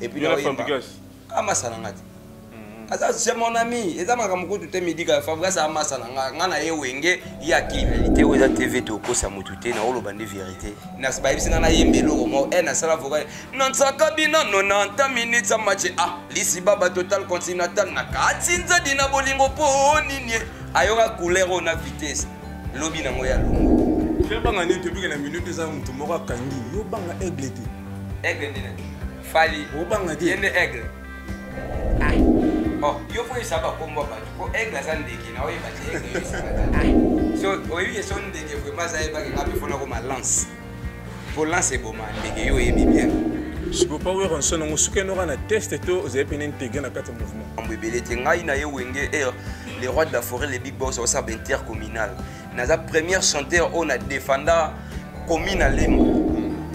et puis na amasanangati c'est mon ami et ça m'a comme tout me dit que Fabregas a masananga ngana ye wenge ya ki réalité ou za TV to ko sa mutute na olo bande vérité na sa bayi singa na yembelo mo e na sala voka non sa kabina 90 minutes a match ah lisi baba total continental na katsinza dina bolingo po nini ayoka couleur on a vitesse lobi na ngoya longo je banga ni to bika na minute za mutu moko kangi yo banga aigle dina fali o banga di yende aigle oh yo faut savoir comment ba ko aigle za ndeki na oyi ba aigle so oyi so ndeki vraiment ça ba ngapi fona ko ma lance pour lancer bon man ndeki yo yebi bien je peux pas voir un son on souke no na test to vous avez peine intégrer na quatre mouvement ambebele te ngai na ye wenge les rois de la forêt les big boss au sab intercommunal naza première chanteur on a défendant communal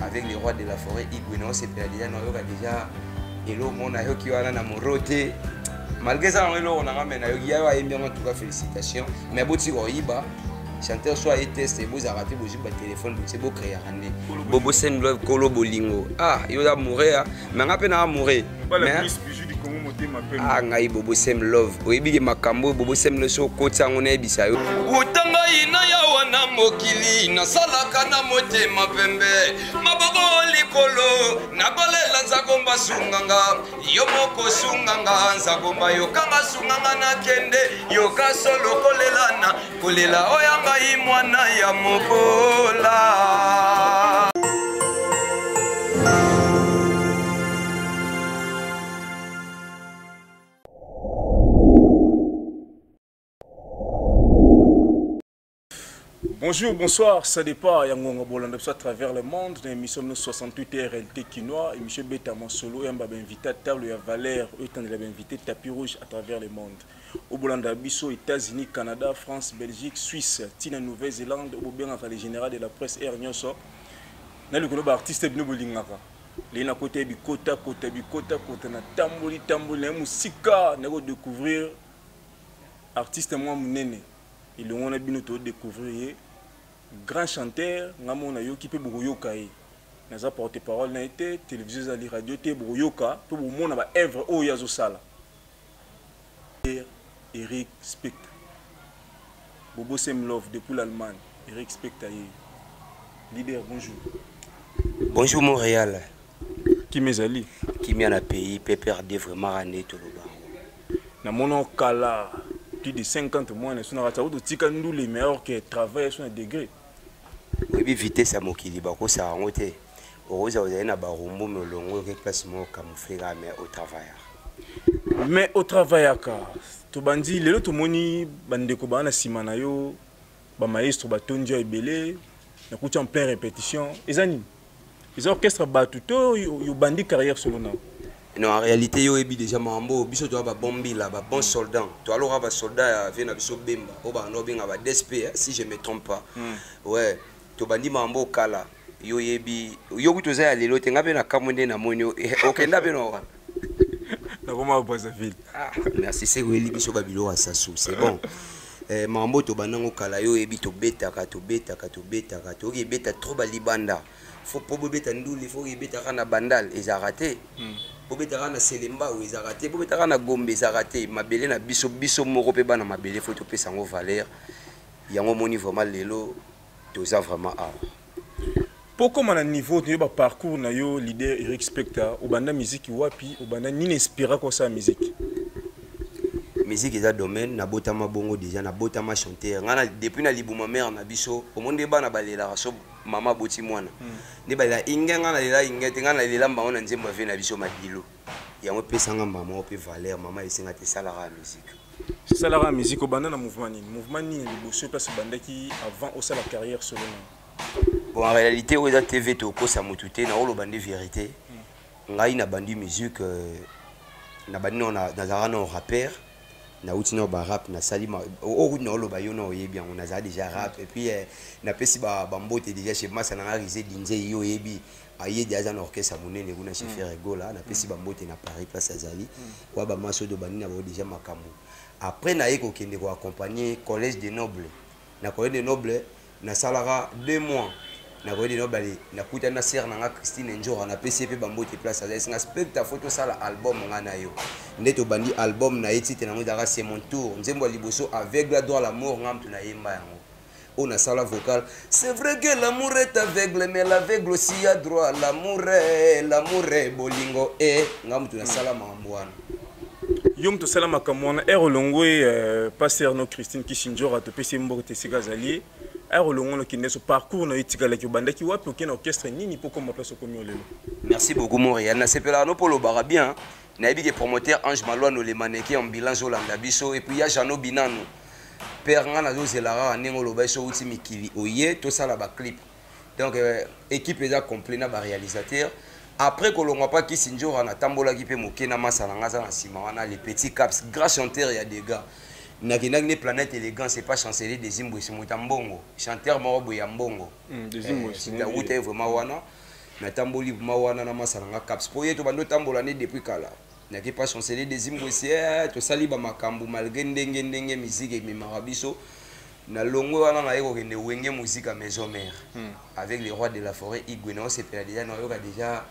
avec les rois de la forêt Igweno c'est déjà no yo déjà elo mona yo ki wana na morote malgré ça on a ramené yo en tout cas félicitations mais boti oyiba chanteur soit et test et vous arrêtez vos téléphone c'est beau créer randé bobo sen love kolo bolingo ah yo da mourir mais ngapé na mourir mais bijou du Congo motema pe ah ngai bobo sem love oyibi makambo bobo sem le so kotsa ngone bisa yo utanga ina ya wana mokili na salaka na motema pembe maboko likolo na balela nzagomba sunganga yo moko sunganga nzagomba yo kanga sunganga na kende yo kasolo kolelana kolela oyanga imwana ya mokola. Bonjour, bonsoir, ça dépend. Yangonga Bolanda à travers le monde. Dans l'émission 68 RLT Kinois, émission Beta Solo, et m'a invité à table, il y a Valère, autant de l'avait invité tapis rouge à travers le monde. Au Bolanda Bisso, États-Unis, Canada, France, Belgique, Suisse, Tina, Nouvelle-Zélande, au bien entre les généraux de la presse Air Nyoso. Dans le groupe artiste Bino Bolingaka. Les na côté bikota, na tamboli, na musika, na découvrir artiste moi munene. Et le on a bien découvrir grand chanteur ngamona yo qui peut boyoka e naza porte-parole na été télévision za radio te boyoka to mona ba œuvre o yazo sala Eric Spectre Bobo Sem Love depuis l'Allemagne Eric Spectre leader bonjour bonjour Montréal qui mezali qui mia na pays PPRD vraiment rané to loba na mono kala plus de 50 mois na suna rata ou tika ndou les meilleurs qui travaillent sur un degré. Oui, vitesse à mokili bako ça ngote. Oza oza na barumbu molongo ke place mo camoufler mais au travail. Mais au travail aka to bandi lelo to moni bandeko bana simana yo ba maestro ba tondia ebele na kuti en pleine répétition. Ezani. Les orchestres batuto yo bandi carrière selon. Non, en réalité, yo ebi déjà mambo, biso to ba bombi là, ba bon soldat. To alors ba soldat vient na biso bemba, o ba no binga ba DSP si je me trompe pas. Ouais, to bandi mambo kala. Yo ebi, yo kuto za lelo tenga be na kamunde na monyo. Okenda be no. Na koma ba za ville. Ah, merci c'est weli biso ba bilo asasu, c'est bon. Mambo to banango kala yo ebi to beta ka to beta trop ba libanda. Faut pas beta nduli, faut beta kana bandal et raté. Bobetaka na Selemba ou ezarate bobetaka na Gombe ezarate mabele na biso moko pe bana mabele faut to pesa ngo valeur yango moni vraiment lelo toza vraiment a pourquoi mon niveau de parcours na yo leader Eric Spectre ou banda musique wapi ou banda ni inspira ko sa musique eza domaine na botama bongo déjà na botama chanteur ngana depuis na libuma mère na biso au monde bana balela so mama boti mwana ne balela ingenga na lela ingete ngana lela mbango na nzemba ve na biso madilo yango pesanga mama o pe valeur mama esenga te salara musique salara musique au banda na mouvement ni liboso place bandaki avant au la carrière solo bon en réalité au eza TV to ko sa mutute na olo bande vérité ngai na bandi musique na bandi na zarana rappeur na outino ba rap na salima o na oloba yo na oyebi on a déjà rap et puis na pesi ba mbote déjà chez masa na risé dinze yo yebi aye déjà na orchestre monene kuna chez Frère Gola na pesi ba mbote na Paris place azali wa ba maso do bani na ba déjà makambo après na yeko kende ko accompagner collège des nobles na collège des nobles na salara 2 mois na koyedi no bale na kuta na sœur nanga Christine Njora na pesi pe bambote place ça c'est un spectacle photo ça album ngana yo ndeto bandi album na yeti tena ngudaka c'est mon tour nzembo liboso avec la droit l'amour ngam tuna yemba yango on a ça la vocale c'est vrai que l'amour est aveugle mais l'aveugle aussi a droit l'amour est bolingo ngam tuna sala mambwana Yom to sala makamona erolongwe pasteur no Christine Kishinjora to pesi mboko te sigazali erolongo ki neso parcours no itikala ki bandaki wapi okena orchestre nini poko ma place komi olelo. Merci beaucoup Montréal na sepela no polo bara bien na yebi ke promoteur Ange Malouano le mannequin en bilan Zolanda biso et puis ya Jano Binano père nga na zozelara nengo lo baso uti mikili oye to sala ba clip donc équipe eza complet na ba réalisateur. Après que l'on pas qui Sinjora na tambola qui peut moquer na masala ngaza na simana les petits caps grand chanteur il y a des gars na kinagné planète élégant c'est pas chancelier des Zimbabwe c'est motambongo chanteur morobo ya mbongo des Zimbabwe c'est la route vraiment wana na tamboli wana na masala nga caps poye to bando tambola né depuis kala na qui pas chancelier des Zimbabwe c'est to saliba makambu malgré ndenge musique et marabiso na longo wana na yeko kende wenge musique à maison mère avec les rois de la forêt Igweno c'est déjà no yoka déjà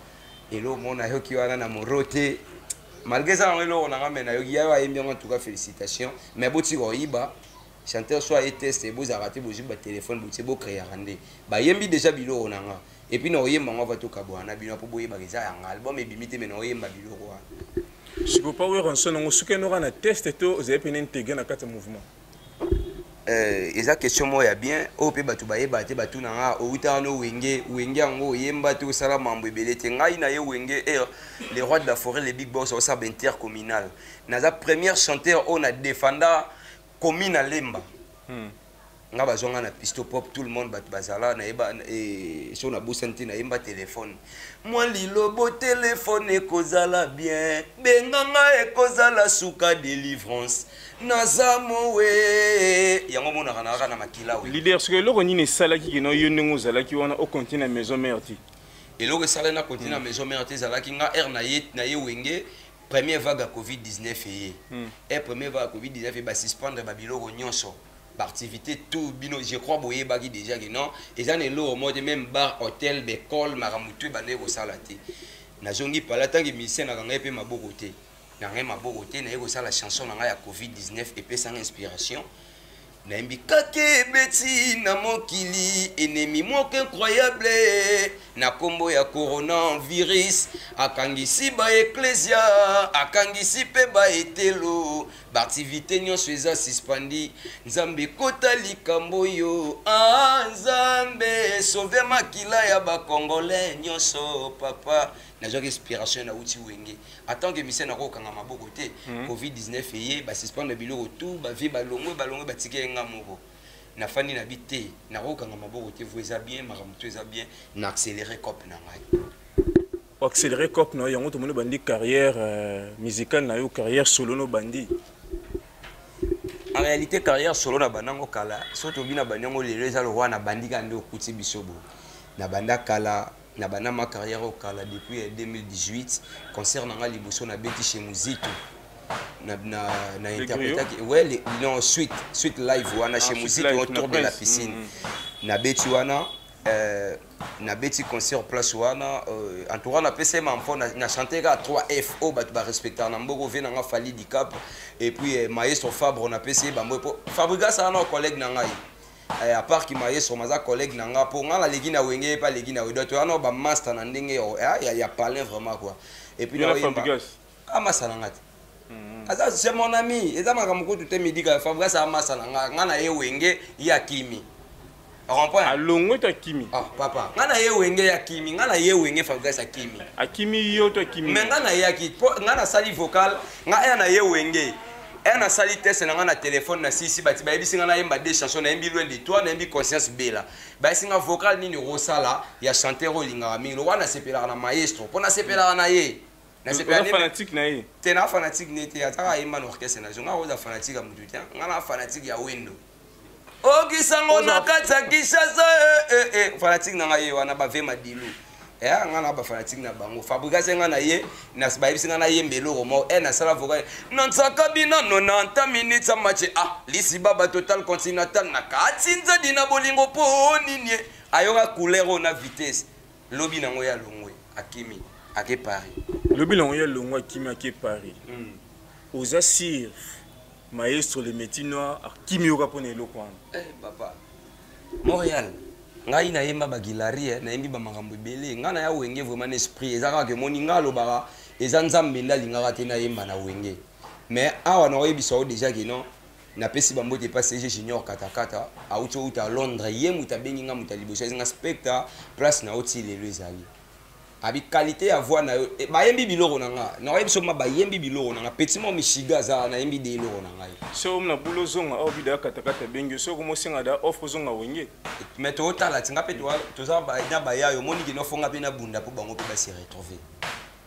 et là, mon aïe qui va na moroté malgré ça on est là on a ramené aïe ya aimé en tout cas félicitations mais bon tu vois iba chanteur soit été testé beaux arrêté beaux ba téléphone beaux beau créer randé ba yembi déjà bilo on a et puis na oyemba on va to kabwa na bino pour boye ba za album et bimité mais na oyemba bilo roi je peux pas voir un son on souke no na test to vous avez peine intégrer na quatre mouvement eza question moya bien o pe batu bayeba te batu na o utano wenge ngo yemba to sala mambo ebele te ngai na ye wenge les rois de la forêt les big boss au sab intercommunal naza première chanteur on a défenda commune à Lemba nga bazonga na pisto pop tout le monde batu bazala na yeba so na bosante na yemba téléphone moi lilobo téléphone ekozala bien benganga ekozala suka délivrance nazamo we yango mona kana na makila we leader ce que loko nini sala ki no yonengo zala ki wana au continent maison mère ti et loko sala na continent maison mère ti zala ki nga na ye wenge première vague à Covid-19 et première vague à Covid-19 et ba suspendre ba biloko nyonso activité tout bino je crois boye bagi déjà que non et ça n'est l'eau au mode même bar hôtel école maramutu bande ko salate na jongi pala tangi mission na ngaya pe mabokote na ngaya mabokote na yeko sala chanson na ngaya Covid-19 et pe sans inspiration na mbi kake beti na mokili ennemi moko incroyable na kombo ya coronavirus akangisi ba ecclesia akangisi pe ba etelo ba activité nyonso eza suspendi nzambe kota likambo yo nzambe sauver makila ya ba congolais nyonso papa na joki inspiration na uti wenge attend que mission na ko kanga maboko te Covid-19 eye ba suspendre biloko tout ba vie ba longwe ba tike nga moko na fani na bité na ko kanga maboko te vous eza bien maramutu eza bien na accélérer cop na ngai accélérer cop na yango to mona bandi carrière musicale na yo carrière solo no bandi en réalité carrière solo na banango kala surtout bina banango lelo eza le roi na bandi kande okuti bisobo na banda kala na bana ma carrière au kala depuis 2018 concert na liboso na beti chez Muzito na interpréter ouais non suite live wana chez Muzito autour de la piscine na beti wana na beti concert place wana en tout cas na PC mampo na chanter à 3F au bat ba respecter na mboko ve na fali di cap et puis maestro Fabre na PC ba mbo Fabriga ça na collègue na ngai à part qui m'a sur ma collègue nanga pour nga la legi na wenge pas legi na wedo to ano ba master na ndenge ya parler vraiment quoi et puis là ah masala ngati asa c'est mon ami et ça m'a comme tout te midi ka Fabrice a masala nga na ye wenge ya kimi rond-point alongo to kimi ah papa nga na ye wenge ya kimi nga na ye wenge Fabrice akimi akimi yo to kimi mais nga na ye ki nga na sali vocal nga na ye wenge na sali test na ngana téléphone na sisi bati ba yebisinga na yemba des chansons na yembi loin de toi na yembi conscience bela ba singa vocal nini rosala ya chanteur olinga mingi lo wana sepela na maestro pona sepela na ye na sepela ni fanatique na ye te na fanatique ne te ataka yemba no orchestre na zonga oza fanatique ya mutu tian ngana fanatique ya wendo okisango na kata kishasa fanatique na ngaye wana ba vema dilu ngana ba fanatique na bango Fabrice ngana ye na sibaibisi ngana ye mbelo romo na sala vocal non sakabina 90 minutes match lisi baba total continental na katinza dina bolingo po nini ayoka couleur na vitesse lobi nango ya longwe akimi ake Paris lobi nango ya longwe akimi ake Paris oza sir maestro le métier noir akimi yoka pona eloko wana papa Montréal ngai na yemba bagilari na yembi ba makambo ebele ngai na ya wenge vraiment esprit ezaka ke moni ngalo bara eza nzambe ndalingaka te na yemba na wenge mais awa na oyebisa o déjà que non na pesi bambote pas CG junior katakata auti outa Londres ye muta bengi nga muta liboso ezinga specta place na oti lelo ezali abi qualité ya voix na yo ba yembi biloko na nga na oyebisa ma ba yembi biloko na nga petit mo mishiga za na yembi de biloko na ngai so na bulo zonga au bida katakata bengi so ko mosinga da offre zonga wenge mais to otala tinga pe to za ba nya ba ya yo moni ki no fonga pe na bunda po bango pe ba se retrouver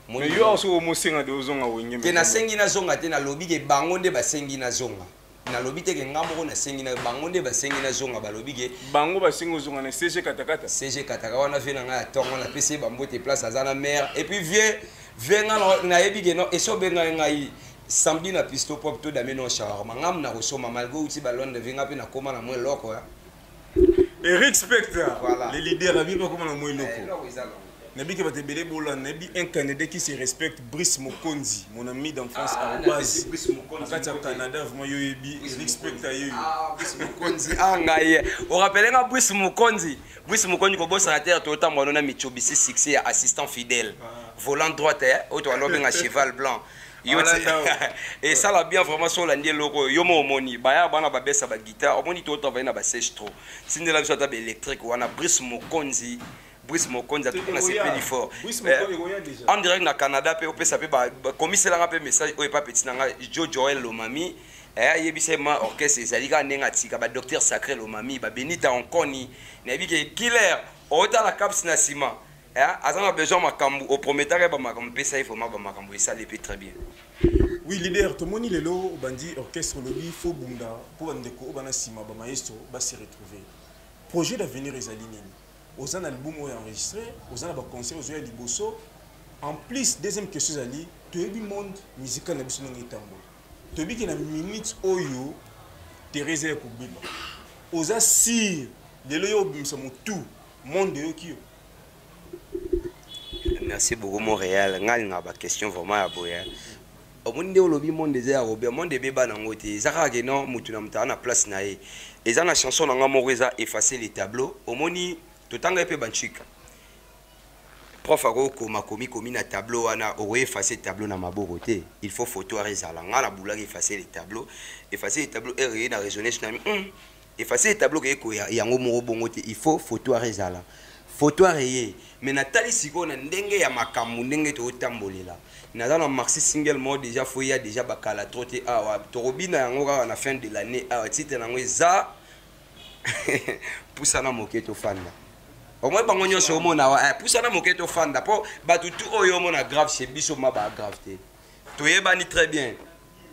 mais yo so mosinga de zonga wenge ke na sengi na zonga te na lobi ke bango nde ba sengi na zonga na lobi te ke ngambo ko na sengi na bango nde ba sengi na zonga ba lobi ke bango ba sengi zonga na CG katakata wana fe na nga tongo na pc bambote place azana mère et puis vie nga na yebi ke no eso benga ngai samedi na pisto pop to dame no shawarma ngam na kosoma malgo uti balonde vinga pe na koma na mwe loko ya Eric Spectre voilà. Les leaders à vivre comme na mwe loko Nabi que batebele bola nabi un Canadien qui se respecte Brice Mokonzi mon ami d'enfance à base au Canada vraiment yoyebi Eric Spectre Brice Mokonzi ngai on rappelle nga Brice Mokonzi ko bossa terre to tambo na Mitsubishi succès assistant fidèle volant droite auto alobenga cheval blanc et ça l'a bien vraiment sur l'andie loko yomo omoni baya bana babesa ba guitare omoni to travailler na ba sèche trop sinde la biso ta électrique wana Brice Mokonzi a tout passé plus fort. En direct na Canada pe opesa pe ba commissaire nga pe message o pas petit nga Joel Lomami yebise ma orchestre ezalika nenga tika ba docteur sacré Lomami ba Benita Onkoni na bi ke killer ota la caps na sima azanga besoin makambu au prometteur ba makambu pesa il faut ma ba makambu ça le très bien. Oui leader to moni lelo bandi orchestre lobi fo bunda pour ndeko bana sima ba maestro ba se retrouver. Projet d'avenir ezali nini? Aux an album enregistré, aux an concert aux liboso. En plus, deuxième question ali, tu es du monde musical na biso ngi tambo. Tu bi ki na minute oyo Teresa Kubima. Aux a si lelo yo bimsa mutu monde yo kiyo. Merci beaucoup Montréal. Ngal nga ba question vraiment ya boya. Omundi olobi monde za Robert monde beba na ngote. Zaka ke non mutu na mta na place na ye. Eza na chanson na nga moreza effacer les tableaux. Omoni totanga pe banchika prof ako komi na tableau wana o effacer tableau na maboko te il faut photo rezala nga na bula effacer les tableaux et na raisonner na effacer les tableaux ke ko yango moko bongo te il faut photo rezala photo reye mais na tali siko na ndenge ya makamu ndenge to tambolela na dans maxi single mode déjà faut ya déjà bakala troté awa to robina yango ka na fin de l'année awa titre nango za pusana moketo fanda au moins bango nyonso omona pusana moketo fanda po batutu oyo omona grave chez biso ma ba grave te toyebani très bien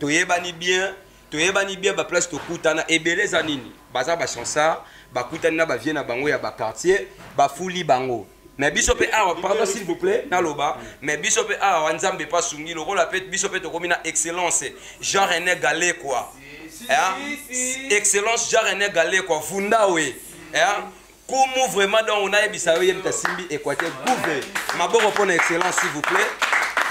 toyebani bien ba place to kutana ebeleza nini baza ba chansa ba kutana na ba vie na bango ya ba quartier ba fuli bango mais biso pe awa pardon s'il vous plaît na loba mais biso pe awa nzambe pas sungi lokola pe biso pe to komina excellence Jean René Galé quoi excellence Jean René Galé quoi fundawe comment vraiment donc on a ebisa yo yemta simbi Équateur gouver maboko pour excellence s'il vous plaît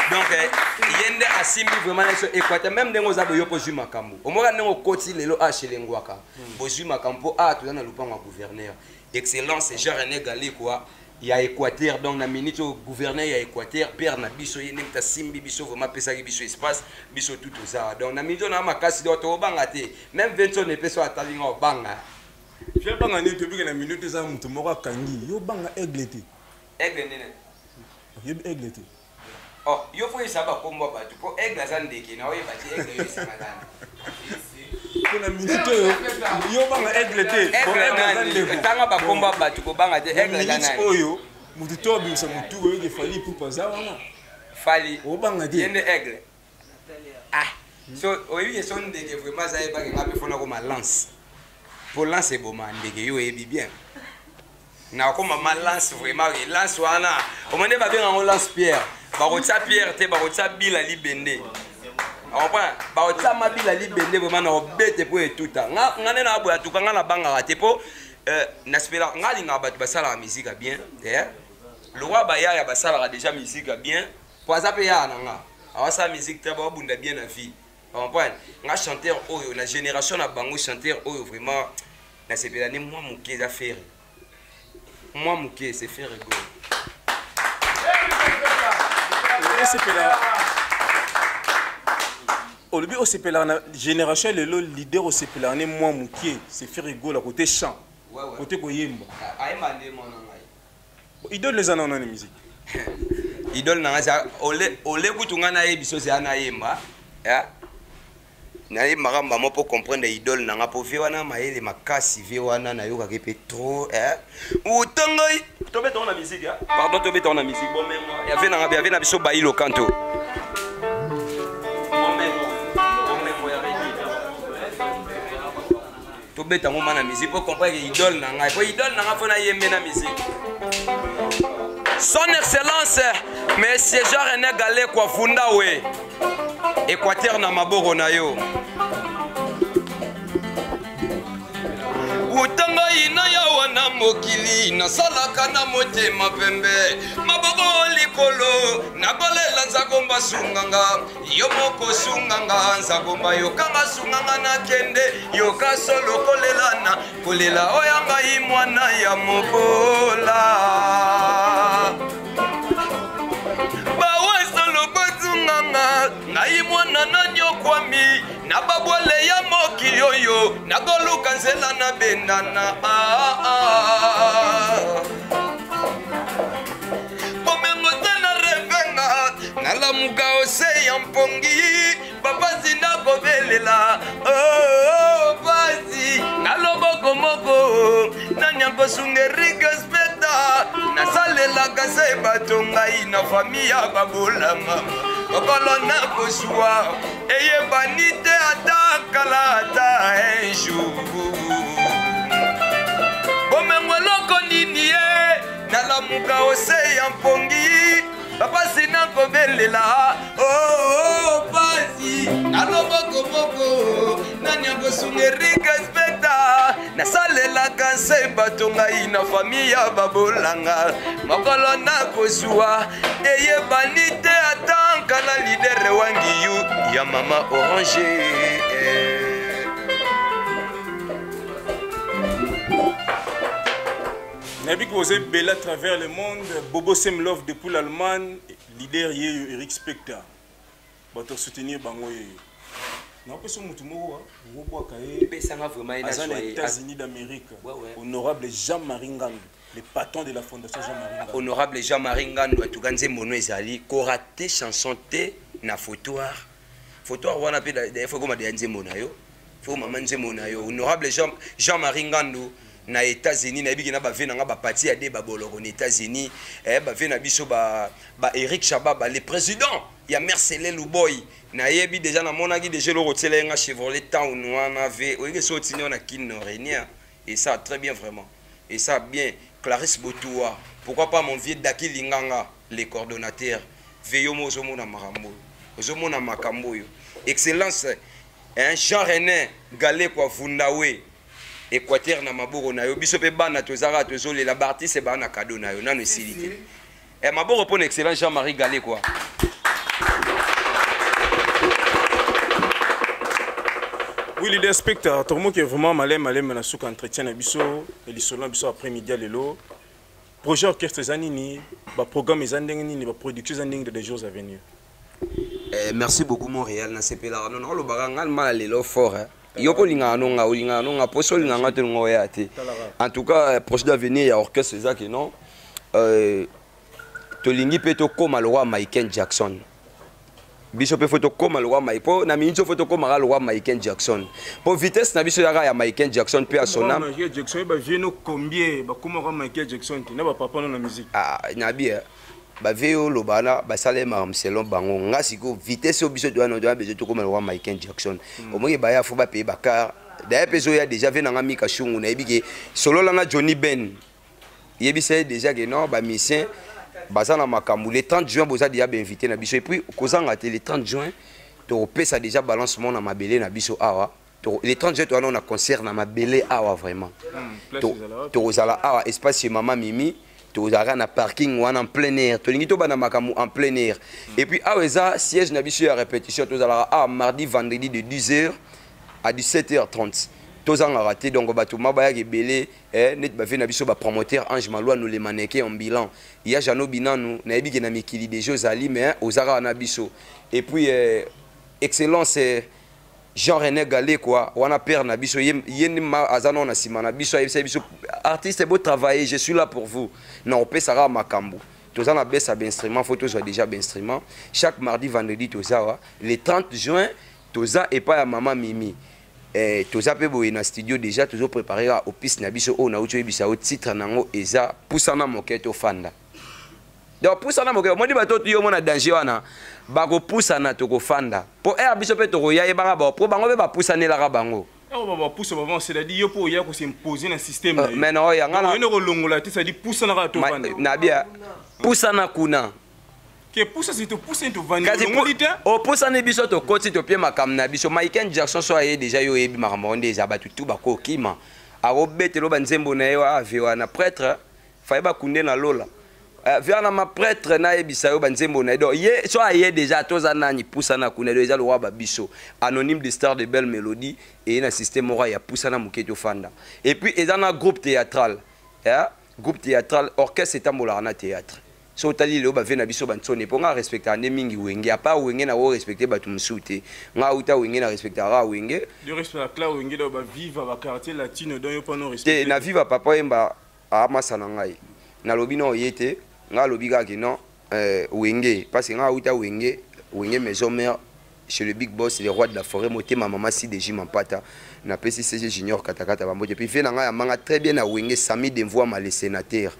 donc yende asimbi vraiment sur Équateur même ndengo za boyo po juma kambo omoka ndengo koti lelo chelengwaka bo juma kampo to na lupango gouverneur excellence Jean René Galé quoi ya Équateur donc na minute au gouverneur ya Équateur père na biso yende mta simbi biso vraiment pesa ki biso espace biso tout ça donc na minute na makasi do to banga te même 20 ne peso atalinga banga je banga ni depuis que la minute za mutu moko kangi yo banga aigle nene aigle te oh yo faut ça ba komba ba tu po aigle za ndeke na oye ba ti aigle yo sangalana pour la minute yo banga aigle te tanga ba komba ba tu ko banga te aigle za nani oyo mutu to bimsa mutu oyo ke fali pour pas ça wana fali o banga te yende aigle so oyi son ndeke vraiment za ba ke ngape fona ko ma lance pour lancer bon ndeke yo ebi bien na ko ma lance vraiment lance wana o mande ba bien on lance pierre ba rotsa pierre te ba rotsa bila libende apa ba rotsa mabila libende vraiment na obete po etuta ngane na abo atuka ngana banga te po naspela ngali na bat basala la musique bien le roi baya ya basala déjà musique bien poza pe ya nanga awasa musique très bon bunda bien na vie comprendre nga chanteur oyo la génération na bango chanteur oyo vraiment na sepela ni moi muke za faire moi muke c'est faire ego au début, la génération, le leader au CPLA, on est moins mouqué, c'est faire rigolo à côté chant, côté koyemba. Idole les années en musique. Idole n'a olé kutunga na ebiso c'est anayemba, na maramba mo pour comprendre idole n'a pas vu wana maele makasi vu wana na yoka kepe trop, utangai. Tobe ton la musique, pardon tobe ton la musique. Bon même il y avait na biso bailo kanto. Beta mo mana musique pour comprendre que idole nanga pour idole nanga fona yembe na musique son excellence monsieur Jean-René Galé kwa funda we Équateur na maboko na yo utanga ina ya wana mokili na salaka na motema pembe maboko likolo na kolela nzagomba sunganga yo moko sunganga nzagomba yokanga sunganga na kende yoka solo kolelana kolela oyanga imwana ya mokola bawe solo kozunganga na imwana na nyokwami na babwele ya mokili oyo na koluka nzela na bendana bomengo te na revenga nalamuka ose ya mpongi bapazi na kobelela pasi naloboko moko nanyankosungerike speta nasalelaka se bato ngai na fami ya babolama okolo na kozwa eyebani te ata kala ata un jour bomengo eloko nini ye nalamuka ose ya mpongi bapasi na kobelela pasi naloboko nani akosungerika specta nasalelaka se bato ngai na fami ya babolanga mokolo na kozwa eyebani te ata nkala lidere wangiyu ya mama orange Nabi que vous êtes belle à travers le monde, Bobo Semlov depuis l'Allemagne, leader Yeyo Eric Specta. Votre soutenir Bango Yeyo. Non, pas sur Moutoumou, les États-Unis d'Amérique. Honorable Jean-Marie Ngandou, le patron de la fondation Jean-Marie Ngandou. Honorable Jean-Marie Ngandou, tu ganze mono ezali, koraté chanson te na fautoir. Fautoir wana pe da faut comme de nzemo na yo. Faut maman nzemo na yo. Honorable Jean-Marie Ngandou. Na États-Unis na biki na ba vena nga ba parti ya de ba boloko aux États-Unis ba vena biso ba Eric Chababa le président ya Mercelin Louboy na yebi déjà na monaki déjà le rotela nga Chevrolet Town wana ve oyeke so tini na Kino Renia et ça très bien vraiment et ça bien Clarisse Botoua pourquoi pas mon vieux Daki Linganga les coordonnateurs veyo mozo mona makambo ozo mona makambo yo excellence Jean-René Galé kwa Vundawe Équateur na maboko na yo biso pe bana tozara tozole la barti c'est bana cadeau na yo nanu silité et maboko pour excellent Jean-Marie Galé quoi oui leader spectateur tout le monde qui est vraiment malem na souk entretien na biso et lisolon biso après-midi lelo projet orchestre zanini ba programme ezandenge nini ba production zandenge de des jours à venir. Merci beaucoup Montréal na sepela non lo baganga mal lelo fort Yoko linga nonga poso linga te ngoya te. En tout cas proche d'avenir ya orchestre ça que non to lingi pe to koma le roi Michael Jackson. Biso pe photo koma le roi Michael po na minzo photo koma le roi Michael Jackson. Po vitesse na biso ya Michael Jackson pe à son âme. Michael Jackson ba vieno combien ba koma roi Michael Jackson na ba papa na musique. Ah na bien. Ba veo lobana ba salema selon bango ngasiko vitesse obiso doit besoin to comme le roi Michael Jackson au moins ba ya faut ba payer bakar d'ailleurs peso ya déjà venu nga mika shungu na ebike solo la na Johnny Ben yebise déjà que non ba mission baza na makambu le 30 juin boza déjà bien invité na biso et puis kozanga te le 30 juin to pesa déjà balancement na mabele na biso awa les 30 juin on a concert na mabele awa vraiment tozala awa espace chez Mama Mimi tozala na parking wana en plein air tolingi to bana makamu en plein air et puis awa eza siège na biso ya répétition tozala awa mardi vendredi de 10h à 17h30 tozanga raté donc bato mabaya gebele net ba na biso ba promoteur Ange Malwa nous les mannequins en bilan il y a Jano Binanu na yebi ke na mikili des jeux ali mais ozara na biso et puis excellence Jean-René Galé quoi wana père na biso yeni ma azano na sima na biso biso artiste beau travailler je suis là pour vous non pe sara makambo toza na besa instrument photo soit déjà instrument chaque mardi vendredi toza le 30 juin toza et pas à Mama Mimi toza pe boye na studio déjà toujours préparé au piste na biso on a ucho bisa au titre nango eza pusana moketo fanda donc pusana moketo modi bato yo mona danger wana bako pusana to ko fanda po biso pe to ya yebanga ba po bango be ba pusana la bango ba pousse avant c'est-à-dire yo po ya ko s'imposer na système mais non ya ngana yo ko longola te c'est-à-dire pusana ka to fanda na bia pusana kuna que pousse si to pousse to vendre ngolite o pusana biso to koti to pie makam na biso Michael Jackson so aye déjà yo yebi makambo ndeza batu tu bako kima aro betelo banzembo na yo aviwa na prêtre faiba kunde na lola viana ma prêtre na ebisa yo banzembo na do ye so aye déjà toza nani pusana kuna déjà le roi babiso anonyme des stars de belle mélodie et na système roi ya pusana muketo fanda et puis ezana groupe théâtral groupe théâtral orchestre etambola na théâtre so tali le ba vena biso bansone po nga respecter ane mingi wenge apa wenge na wo respecter batu msute nga uta wenge na respecter ra wenge de respect la wenge do ba vivre ba quartier latino don yo pas non respecter na viva papa yemba amasana ngai na lobi no yete nga lobi ga ki non wenge parce que nga uta wenge maison mère chez le big boss le roi de la forêt motema mama si de Jimampata na pesi CG junior katakata bamboje puis fait na nga manga très bien na wenge Sami Denvoa mal sénateur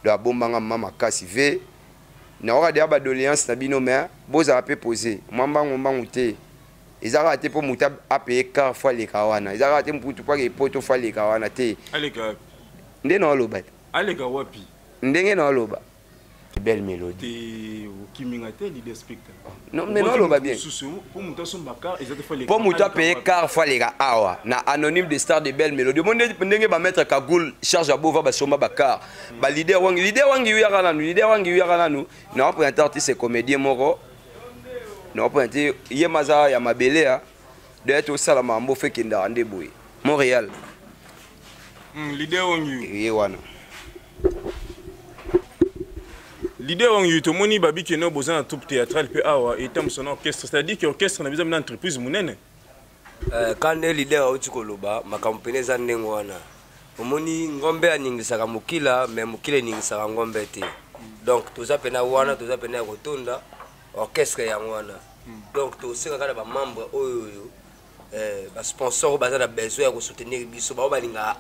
de la bombanga mama kasi ve na ora de ba doléance na bino mais boza pe poser mwamba ngombangu te ezara te po muta ape car fois les kawana ezara te mputu pa ke poto fois les kawana te aleka ndenge na loba aleka wapi ndenge na loba belle mélodie te kiminga te leader spectacle non mais non loba bien pour muta son bakar ezate fois les pour muta payer car fois les awa na anonyme des stars de belle mélodie monde ndenge ba mettre kagoul charge à bova ba soma bakar ba leader wangi yaka nanu na présenter artiste comédien moko na présenter yemaza ya mabelea de être au salama mbo fait kenda ande boy Montréal leader wangi wana l'idée on y tomoni babi qui no besoin de troupe théâtrale pe awa et tam son orchestre c'est-à-dire que orchestre na besoin d'entreprise munene quand l'idée au tikoloba makampene za ndengo wana omoni ngombe aningisaka mukila mais mukile ningisaka ngombe te donc toza pena wana toza pena kotonda orchestre ya wana donc to seka kala ba membre oyo ba sponsor baza na besoin ya ko soutenir biso ba balinga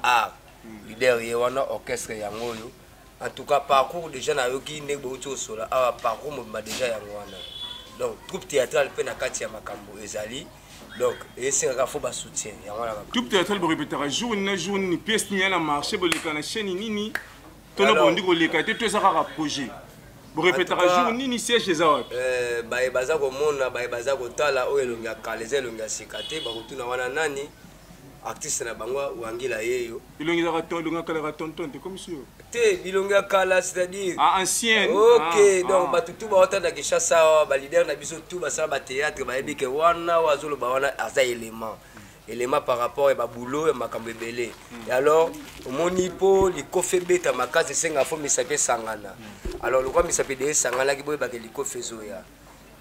leader ye wana orchestre ya ngoyo. En tout cas, parcours déjà na yoki nebo sola parcours m'a déjà yangwana. Donc troupe théâtrale pe na kati ya makambo ezali. Donc essayer ka faut ba soutien yangwana. Troupe théâtrale bo répéter jour ni pièce ni na marché bo leka na chaîne nini. Tono bondi ko leka te to saka projet. Bo répéter jour nini siège ezawat. Ba ebaza ko mona ba ebaza ko tala o elonga kaleze elonga sikate ba ko tuna wana nani artiste na bangwa wangila yeyo. Ilonga kala tonton te comme sûr. Bilonga kala c'est-à-dire ancien OK donc batutu ba otanda kishasa ba leader na biso tout ba sala ba théâtre ba yebike wana wazolo ba wana aza élément par rapport et ba boulot et makambe belé et alors moni po likofe beta makase senga fo misape sangana alors le quoi misape de sangana ki boye ba ke likofe zoya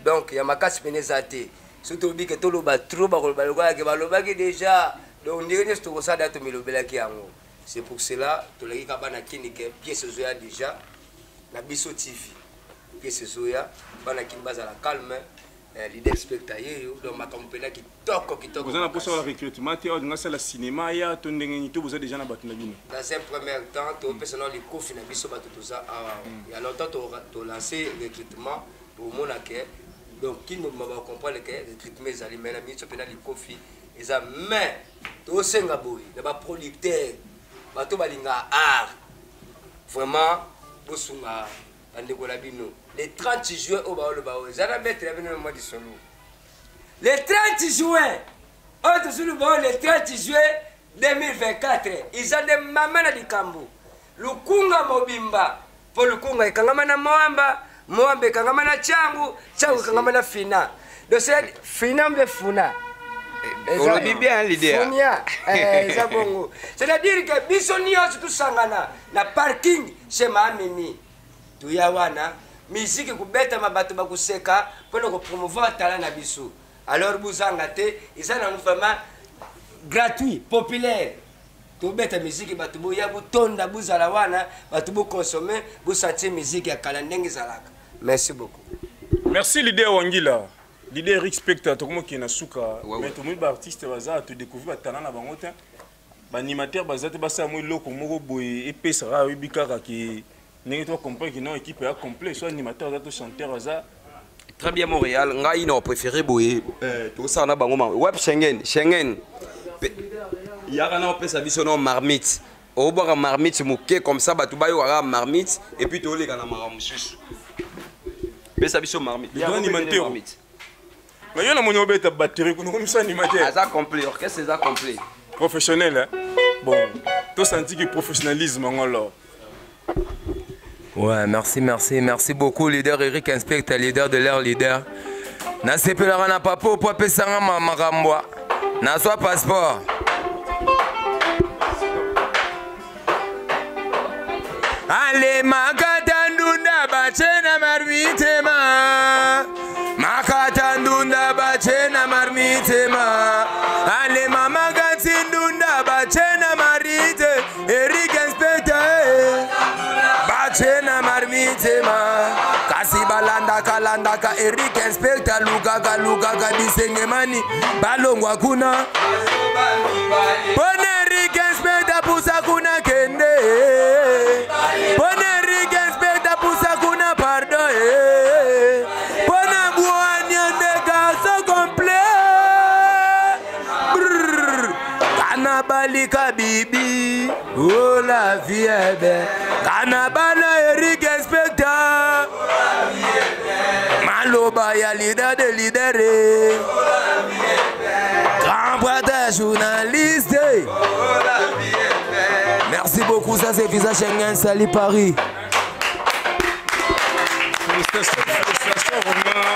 donc ya makase penezate surtout bike to lo ba trop ba ko ba lo ke ba lo ba ke déjà donc ndenge sto ko sa dato milobela ki yango. C'est pour cela que les kabana kinike pièce zoya déjà la biso TV pièce zoya bana kimbaza la calme leader spectateur donc ma compagnie qui toko vous avez pour recrutement tu as ça le cinéma ya to ndenge to vous déjà na batu na bino dans un premier temps to personnel les kofi na biso batu to ça il y a longtemps to lancer recrutement pour mona que donc qui me va comprendre que recrutement ezali mais na biso pena les kofi eza mais to senga boy na ba producteur bato balinga vraiment bosunga andeko la bino le 30 juin au baolo bao zana mettre la bino mois de solo le 30 juin toujours le 30 juillet 2024 ils ont des mamana di kambu lukunga mobimba po lukunga ikangama na moamba moamba ikangama na changu ikangama na fina donc c'est fina mbe funa on dit bien l'idée c'est-à-dire que biso nyonso tusangana na parking chez Mamini tuyawana musique kubeta mabato bakuseka mpona kopromouvoir talent na biso alors buzanga te eza na vraiment gratuit populaire tobeta musique bato boya butonda buzala wana bato bokonsome busantie musique ya kala ndenge ezalaka. Merci beaucoup. Merci l'idée Wangila. L'idée Eric Spectre comme qui na suka mais tout le monde artiste baza tu découvrir talent na bango te ba animateur baza te basa mo loko moko boye epesa ra bikaka ki ndenge to comprendre que non équipe est complet soit animateur baza to chanteur baza très bien Montréal ngai no préféré boye to ça na bango web Schengen yaka na opesa biso no marmite o boka marmite moké comme ça ba tu ba yo marmite et puis to leka na maramususu pesa biso marmite ya animateur mais il y a un peu de batterie, comme ça, animateur. Ça complet, orchestre, c'est complet. Professionnel, hein? Bon, tout senti que professionnalisme, alors. Ouais, merci beaucoup, leader Eric Inspector, leader de l'air leader. Na sepelera na papo, po pesanga makamboa. Na soit passeport. Ale makata ndunda bachena marmitema. Makata ndunda bachena marmitema. Ale mama gati ndunda bachena marite. Eric Inspector bachena marmitema. Kasi balanda kalanda ka Eric Inspector luka ka disengemani balongwa kuna. Pone Eric Inspector pusa kuna kende. Pone Eric Inspector pusa kuna pardon. Pone buani ande gaso complet. Kana balika bibi. Oh la vie est belle. Kana bala Eric Inspector. Maloba ya leader de leader. Grand brother journaliste. Merci beaucoup, ça c'est Visa Schengen, salut Paris. Félicitations vraiment.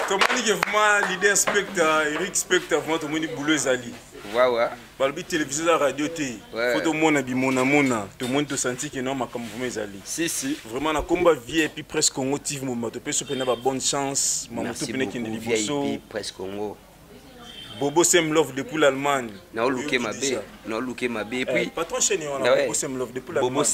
Tout le monde est vraiment leader Spectre, Eric Spectre, vraiment tout le monde est boulot Zali. Ouais. Par le télévision la radio té. Faut tout le monde bi mona. Tout le monde te senti que non ma comme vous Zali. Si. Vraiment na combat vie et puis presque motive moment. Tu peux se prendre la bonne chance. Maman tout pene qui ne VIP presque Congo. Bobo Sem Love depuis l'Allemagne. Non looké ma bé et puis patron chéni on a Bobo Sem Love depuis l'Allemagne.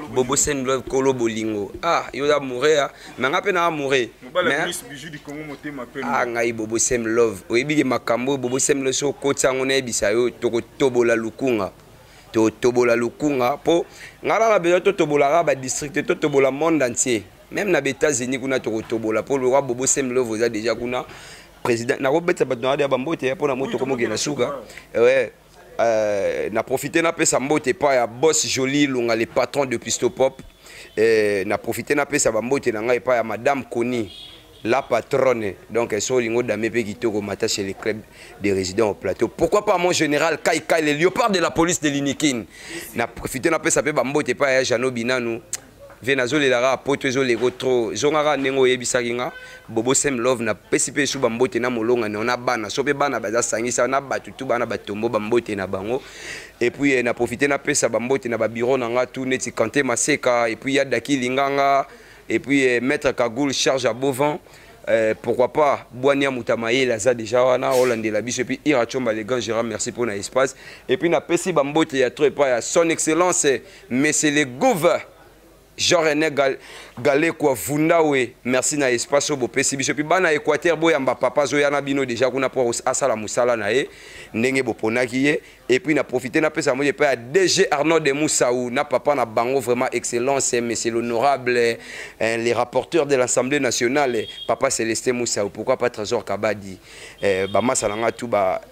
Bobo Sem Love Kolo Bolingo. Ah, yo da mourir mais nga pe na mourir. Mais plus bijou du Congo moté m'appelle. Ah ngai Bobo Sem Love. Oyebi makambo Bobo Sem Love so kotsango na ebisa yo to tobola lukunga. To tobola lukunga po ngala na bezo to tobola ba district to tobola monde entier. Même na États-Unis kuna to tobola po le roi Bobo Sem Love oza déjà kuna président na robeta badona ya bambote pour na moto comme na suga ouais na profiter na pesa mbote pa ya boss Joli Lunga le patron de Pistopop na profiter na pesa bambote na ngai pa ya madame Koni la patronne donc so lingo dame pe kitoko mata chez les clubs des résidents au plateau. Pourquoi pas mon général Kai le léopard de la police de Linikin na profiter na pesa pe bambote pa ya Jano Binanu Venazola la poto zo lego trop zongara nengo yebisakinga Bobo Sem Love na pesipe su bambote na molonga ne ona bana so pe bana baza sangisa na batutu bana batombo bambote na bango et puis na profiter na pesa bambote na ba bureau na nga tout neti Kanté Maseka et puis ya Daki Linganga et puis maître Kagoul charge à Bovan pourquoi pas Boania Moutamaye la za déjà wana Hollande la biso et puis Irachomba les gars Gérard merci pour na espace et puis na pesi bambote ya trop pas ya son excellence monsieur le gouvernement Jean-René Galé quoi Vundawe merci na espace au pesi biso puis bana Équateur boyamba papa zo yana bino déjà kuna pour asala musala na ye ndenge boponaki ye et puis na profiter na pesa mo pa DG Arnaud de Moussaou na papa na bango vraiment excellence monsieur l'honorable les rapporteurs de l'Assemblée nationale papa Célestin Moussaou pourquoi pas Trésor Kabadi ba masalanga tout ba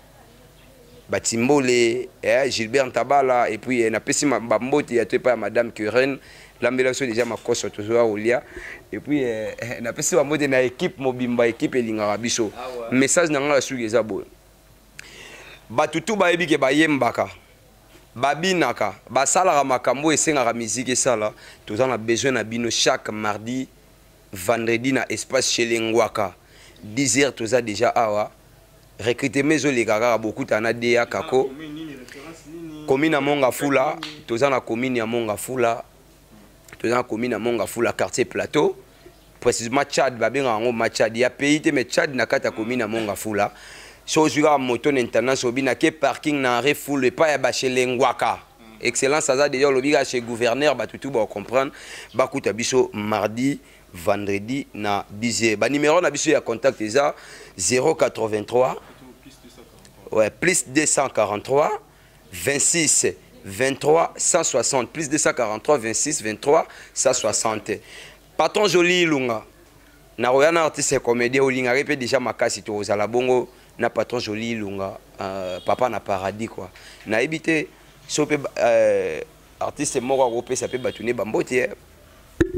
Timbole Gilbert Tabala et puis na pesi bambote ya te pa madame Kuren l'ambulance déjà ma cosse toujours au lia et puis na pesi bambote na équipe mobimba équipe elingara biso message na nga suki eza boy batutu bayebi ke bayembaka babinaka basalaka makambo esengaka musique esala toza na besoin na bino chaque mardi vendredi na espace chez Lengwaka 10h toza déjà awa recrutement ezoleka kaka bokuta na deya kako commune ya Mongafula toza na commune ya Mongafula toza na commune ya Mongafula quartier plateau précisément Tchad babenga yango Machad ya pays te mais Tchad na kata commune ya Mongafula so zuga moto na intendance obina ke parking na refoule pas ya bachelengwaka excellence aza déjà lobika chez gouverneur batutu ba comprendre bakuta biso mardi vendredi na 10h ba numéro na biso ya contact eza 083 ouais plus 243 26 23 160 plus 243 26 23 160 patron Joli Lunga na royana artiste comédien olinga repé déjà makasi to ozala bongo na patron Joli Lunga papa na paradis quoi na ebité sope artiste moko groupe ça peut batouner bambote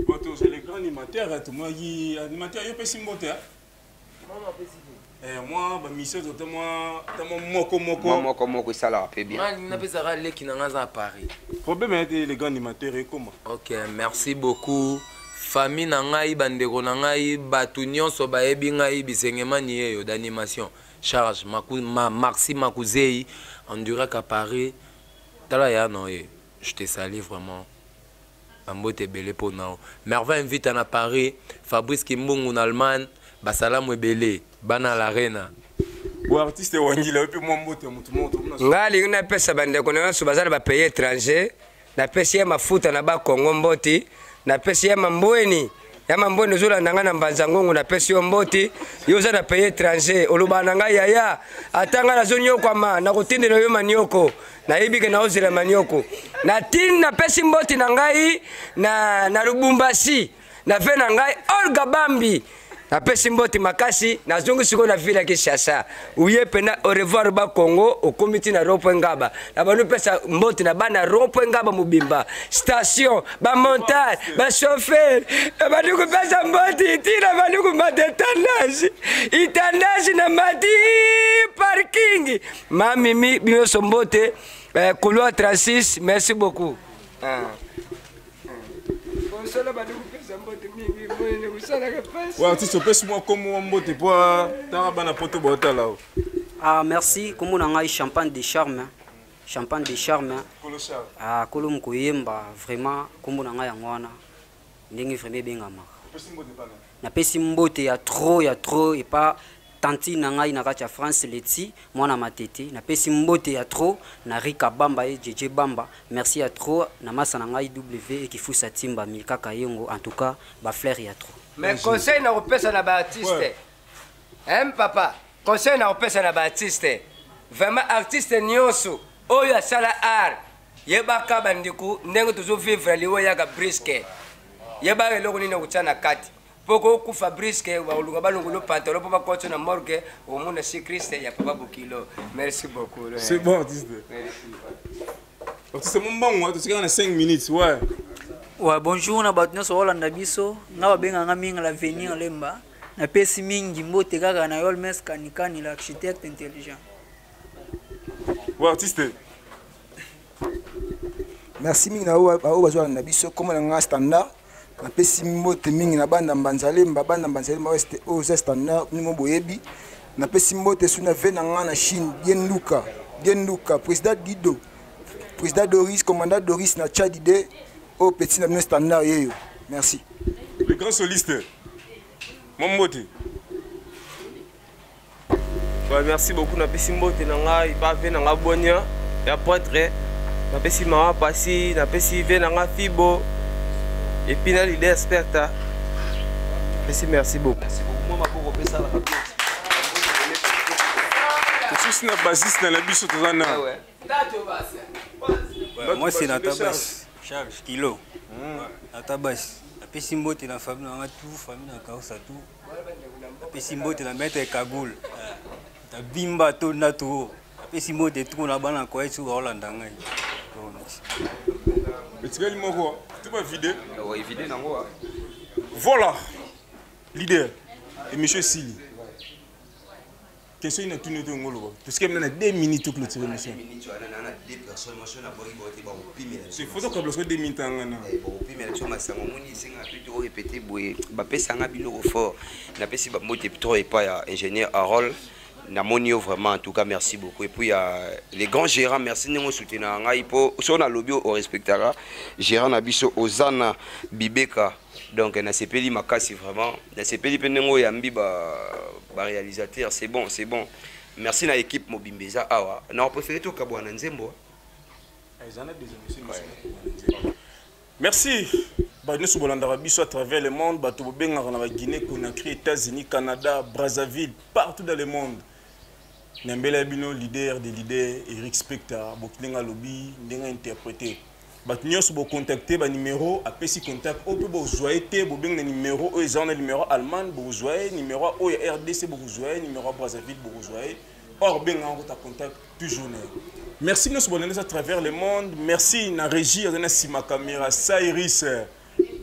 Bato c'est le grand animateur tout moi qui animateur yo pesi mbote moi ba mission to moi moko ça la fait bien moi na pesa ra leki na ngaza à Paris problème est le grand animateur et comment OK merci beaucoup famille na ngai bandeko na ngai batu nyonso bayebi ngai bisengema ni yo d'animation charge Maxi Makuzei en direct à Paris tala ya non je te salue vraiment Ambote belé pour nous. Merveille invite à Paris, Fabrice Kimbungu en Allemagne, Basalam Webele, Bana l'Arena. Ou artiste Wangila, et puis moi mbote mutu moto. Ngali una pesa bande kona subazala ba pays étranger, na pesa ya mafuta na ba Congo mboti, na pesa ya mambweni. Ya mambweni zula ndanga na mbanzangongo na pesa yo mboti, yoza na pays étranger, olubana ngai yaya, atanga na zonyo kwa ma, na kutindira yo manioko. Na ibike na ozira manioko na tin na pesi mboti na ngai na Lubumbashi na ve na ngai Olga Bambi na pesi mboti makasi na zungu siko na vila Kinshasa uye pena au revoir ba Congo au comité na Rompo Ngaba na banu pesa mboti na bana Rompo Ngaba mubimba station ba montage ba chauffeur ba nuku pesa mboti tira ba nuku madetanage itandage na madi parking mami mi binoso mbote couloir 36 merci beaucoup merci comme on a champagne de charme ah kolom koyemba vraiment comme on a ngwana ndenge vraiment bengama na pesi mbote ya trop et pas tanti na ngai na kacha France leti mwana matete na pesi mbote ya trop na Rika Bamba et JJ Bamba merci à trop na masa na ngai W et kifusa timba milkaka yengo en tout cas ba fleur ya trop mais conseil na repesa na ba artiste papa conseil na repesa na ba artiste vraiment artiste nyonso oyo asala art yebaka bandiku ndenge tozo vivre liwo ya ga briske yeba eloko nini kutana kati poko ku Fabrice wa ulunga balungulo pantalon papa kocho na morgue au monde si Christ ya papa Bukilo merci beaucoup c'est bon artiste c'est mon bon tu sais en 5 minutes ouais bonjour na batno so Hollanda biso na babenga ngaminga la venir lemba na pesi mingi mbote kaka na yol mes kanikani l'architecte intelligent ouais artiste merci mingi na o bazwa na biso comme na standard na pesi mbote mingi na banda mbanzalemba weste oza standard nimo boyebi na pesi mbote suna vena ngana Chine bien Luka président Dido président Doris commandant Doris na Tchadide au petit na standard yeyo merci le grand soliste Mombote merci beaucoup na pesi mbote na ngai ba vena nga bonia ya poitre na pesi mawa pasi na pesi vena nga fibo et puis là l'idée experte merci beaucoup moi c'est Natabas Charles Kilo Natabas la pesimbote na famille na tout famille na kaosa tout la pesimbote na mettre Kagoul ta bimba to na tout la pesimbote tout na bana ko etu Hollanda ngai voilà leader et monsieur Sili question ina tuni to ngolo parce que maintenant 2 minutes clôturer émission. 2 minutes on a 2 personnes moi je na boyi bote ba opimi. C'est faut que bloquer 2 minutes ngana. Opimi la choma sango moni singa plutôt répéter boye ba pesa nga biloko fort. Na pesi ba mote trop et pas ya ingénieur Harold. Na monio vraiment en tout cas merci beaucoup et puis les grands gérants merci de nous soutenir ngai po so na lobby au respectera gérant na biso Ozana Bibeka donc na sepeli makasi vraiment na sepeli penengo yambi ba réalisateur c'est bon merci na équipe Mobimbeza awa na préféré to kabwana nzembo merci ba nous bolanda biso à travers le monde ba to benga na Guinée Conakry États-Unis Canada Brazzaville partout dans le monde. Nambela Bino, leader des leaders, Eric Specta, Bokinga Lobby, Nenga interprété. Batnios bo contacter ba numéro, apesi contact, on peut vous joindre, bo benga numéro, eux ils ont le numéro allemand, bo joindre, numéro o RDC bo joindre, numéro Brazzaville bo joindre. Or benga on ta contact toujours. Merci nous bolanda à travers le monde, merci na régie, na sima caméra, Cyrus,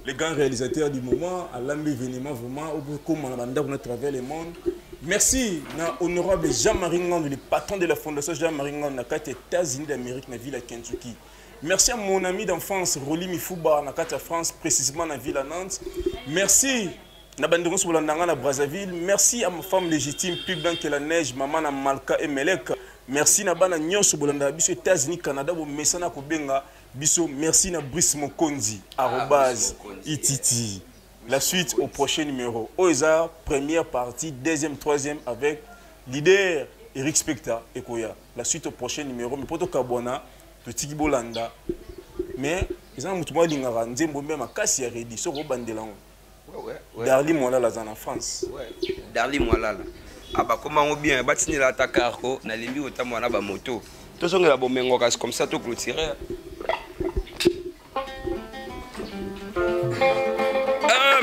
les grands réalisateurs du moment, à l'événement vraiment, au comme on a à travers le monde. Merci na honorable Jean-Marie Ngand, le patron de la fondation Jean-Marie Ngand, na les États-Unis d'Amérique, na ville à Kentucky. Merci à mon ami d'enfance Roli Mifouba, na France, précisément na ville à Nantes. Merci na Bandongo Soulandanga na Brazzaville. Merci à ma femme légitime, plus blanc que la neige, maman na Malka et Melek. Merci na Bana Nyon Soulandanga, biso États-Unis, Canada, bo mesana ko benga biso. Merci na Brice Mokonzi, @ititi. La suite au prochain numéro. Oeza, première partie, deuxième, troisième avec leader Eric Specta et Koya. La suite au prochain numéro. Mais pour tout Kabona, Petit Bolanda. Mais ils ont mutuellement dit que Nzembo même kasi aredi sur Robandelango. Darli Mwalala en France. Darli Mwalala. Ah bah comment on bien batini la takarko na limbi otamwa na ba moto. To songa la bomengo kasi comme ça to clôturer.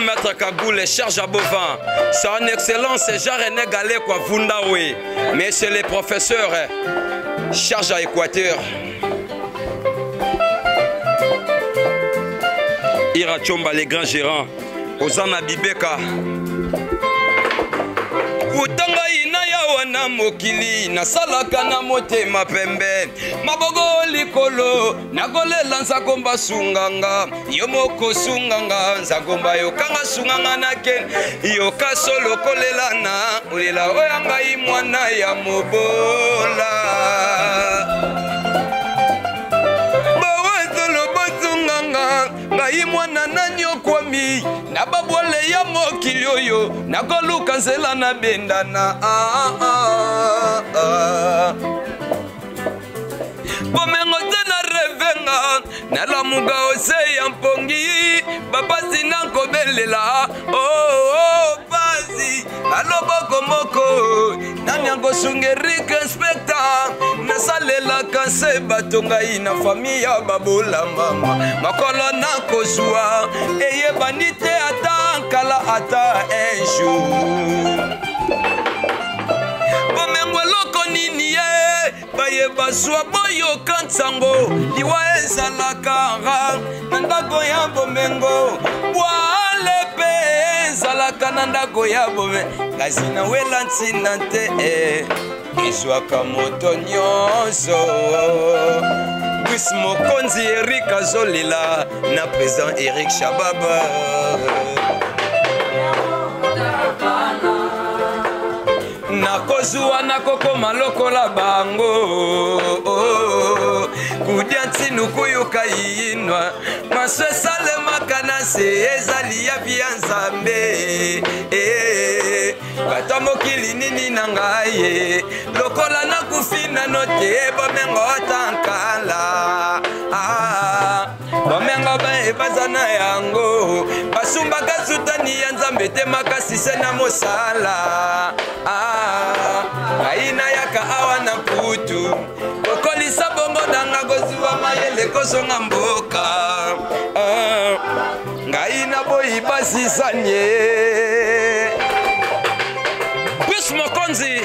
Maître Kagoule, charge à bovin. Son excellence, Jean-René Galé, quoi, Vundaoui. Mais c'est les professeurs, charge à Équateur. Ira Chomba, les grands gérants. Ozana Bibeka. Utanga inaya wana mokili nasalaka na motema pembe mabogo likolo nakolela nzakomba sunganga yo moko sunganga nzakomba yokanga sunganga nake yoka solo kolelana olela oyanga imwana ya mobola bawazolo bosunganga ngai mwana nanyokwami na babole ya mokili oyo nakoluka nzela na bendana bomengo te na revenga nalamuka ose ya mpongi bapasi nankobelela pasi aloboko moko nani akosungerike inspecta nasalelaka se bato ngai na fami ya babola mama makolo nakozwa eyebani te ata nkala ata un jour bomengo eloko nini ye bayeba zwa boyoka ntango liwa ezalaka na ndako ya bomengo bwale mpe ezalaka na ndako ya bomengo kasi nawela ntina te ezwaka moto nyonso Brice Mokonzi Eric azolela na président Eric Shababa nakozwa nakokoma lokola bango kudia ntinu kuyuka yinwa maso esalemaka na se ezali ya bia nzambe bato mokili nini na ngai lokola nakufina no te bomengo tankala bomengo bayebaza na yango basumbaka sutani ya nzambe te makasi se na mosala aina yaka awa na kutu kokolisa bongo danga kozuwa mayele kozonga mboka ngai na boyi basisanye Brice Mokonzi